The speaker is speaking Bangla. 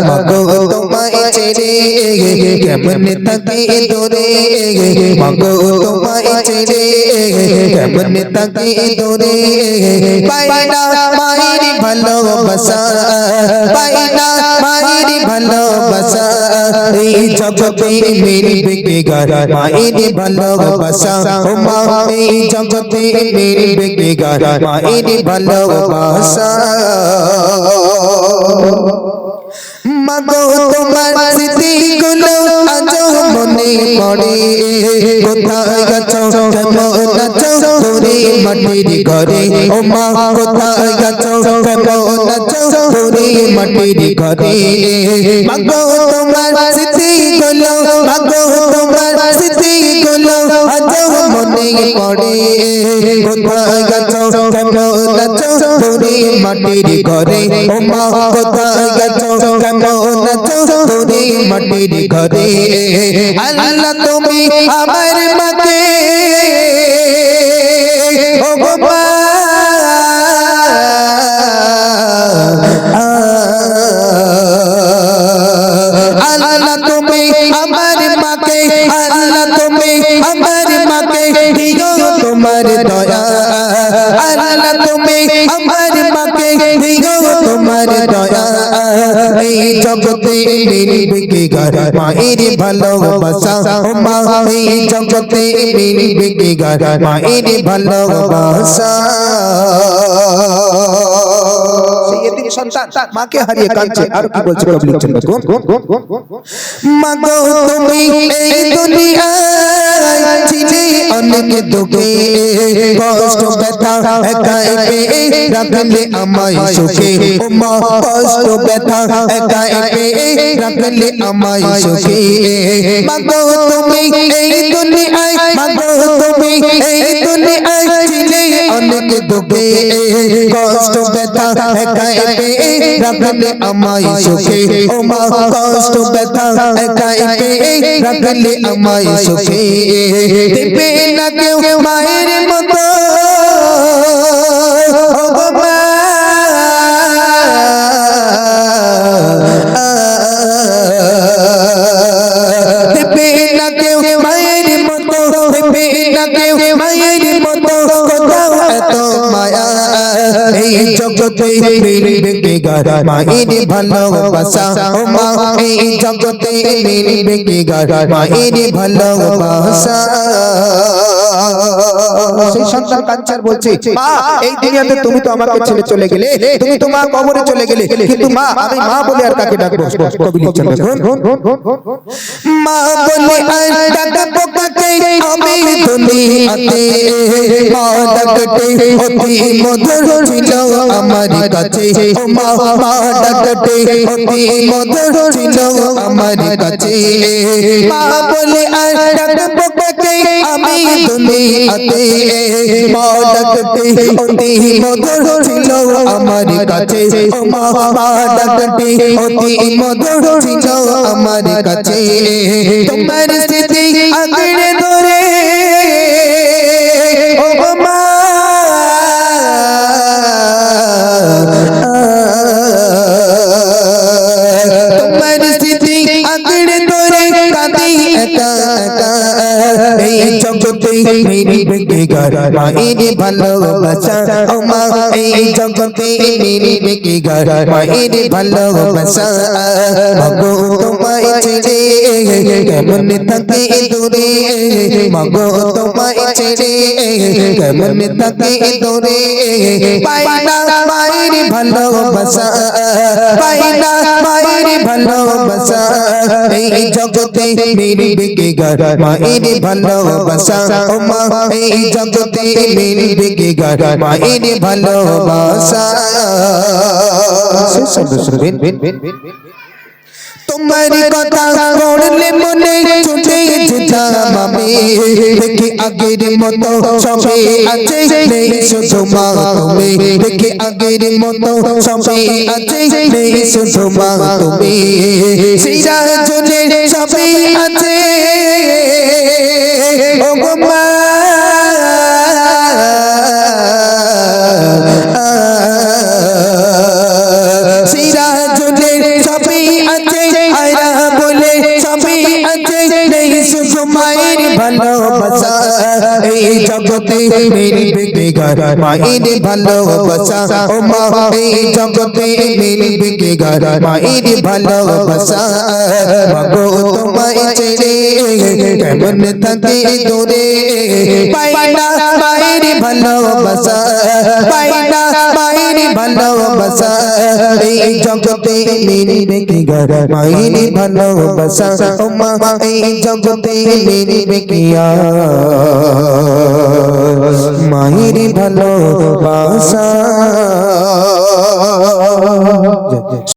মাগো তোমায় ছেড়ে কেমনে থাকি দূরে মাগো তোমায় ছেড়ে কেমনে থাকি দূরে পাইনা মায়ের ভালোবাসা পাইনা মায়ের ভালোবাসা এই জগতে মিলবে কে গার মায়ের ভালোবাসা ও মা এই জগতে মিলবে কে গার মায়ের ভালোবাসা মাগো তোমার স্মৃতিগুলো আজও মনে পড়ে কোথায় গেছো কেমন আছো তোরে মাটির ঘরে ও মা কোথায় গেছো কেমন আছো তোরে মাটির ঘরে মাগো তোমার স্মৃতিগুলো মাগো তোমার স্মৃতিগুলো আজও মনে পড়ে কোথায় গেছো কেমন আছো তোরে মাটির ঘরে ও মা কোথায় গেছো কেমন আছো তোরে মাটির ঘরে আল্লাহ তুমি আমার মাকে ও গো মা আল্লাহ তুমি আমার মাকে আল্লাহ তুমি আমার মাকে দিও তোমার দয়া আল্লাহ তুমি আমার মাকে দিও তোমার দয়া এই জগতে মিলবে কে গার মায়ের ভালোবাসা ও মা এই জগতে মিলবে কে গার মায়ের ভালোবাসা সন্তান মাকে হারিয়ে কাঁদছে আর কি বলছে কবি লিখছেন মাগো তুমি এই দুনিয়ায় ছিলে অনেক দুঃখে কষ্ট ব্যথা একাই পেয়ে রাখলে আমায় সুখে ও মা কষ্ট ব্যথা একাই পেয়ে রাখলে আমায় সুখে মাগো তুমি এই দুনিয়ায় মাগো তুমি এই দুনিয়ায় ছিলে অনেক দুঃখে কষ্ট ব্যথা একাই পেয়ে রাখলে আমায় সুখে ও মা কষ্ট ব্যথা একাই পেয়ে রাখলে আমায় সুখে দেবে না কেউ মায়ের মতো ও গো মা দেবে না কেউ মায়ের মতো দেবে না কেউ মায়ের মতো কোথাও এত মায়া এই জগতে মিলবে কে গার মায়ের ভালোবাসা ও মা এই জগতে মিলবে কে গার মায়ের ভালোবাসা সেই সন্তান কাঞ্চার বলছে মা এই দুনিয়াতে তুমি তো আমাকে ছেড়ে চলে গেলে তুমি তো মা কবরে চলে গেলে কিন্তু মা আমি মা বলে আর কাকে ডাকবো কবি লিখছেন দেখুন মা বলে আর ডাকবো কাকে আমি দুনিয়াতে মা ডাকতে অতি মধুর ছিল আমার কাছে ও মা মা ডাকতে অতি মধুর ছিল আমার কাছে মা বলে আর ডাকবো কাকে আমি দুনিয়াতে মা ডাকতে অতি মধুর ছিল আমার কাছে ও মা মা ডাকতে অতি মধুর ছিল আমার কাছে তোমার স্মৃতি আঁকড়ে ধরে ও গো মা তোমার স্মৃতি আঁকড়ে ধরে কাঁদি একা একা এই জগতে মিলবে কে গার মায়ের ভালোবাসা ও মা এই জগতে মিলবে কে গার মায়ের ভালোবাসা মাগো তোমায় ছেড়ে কেমন থাকি দূরে মাগো তোমায় ছেড়ে কেমন থাকি দূরে পাইনা মায়ের ভালোবাসা পাইনা মায়ের ভালোবাসা এই জগতে মিলবে কে গার মায়ের ভালোবাসা ও মা এই জগতে মিলবে কে গার মায়ের ভালোবাসা তোমার কথা পড়লে মনে ছুটে যেতাম আমি দেখি আগের মতো সবে আছে নেই শুধু মা তুমি দেখি আগের মতো সবে আছে নেই শুধু মা তুমি সিরা জুড়ে সবে আছে ও গো মা সিরা জুড়ে সবে শুধু মায়ের ভালোবাসা এই জগতে মিলবে কি গার মায়ের ভালোবাসা ও মা এই জগতে মিলবে কি গার মায়ের ভালোবাসা মাগো তোমায় ছেড়ে কেমন থাকি দূরে পাই না মায়ের ভালোবাসা পাই না মায়ের ভালোবাসা এই জগতে মিলবে কি গার মায়ের ভালোবাসা ও মা এই জগতে মিলবে কি মায়ের ভালোবাসা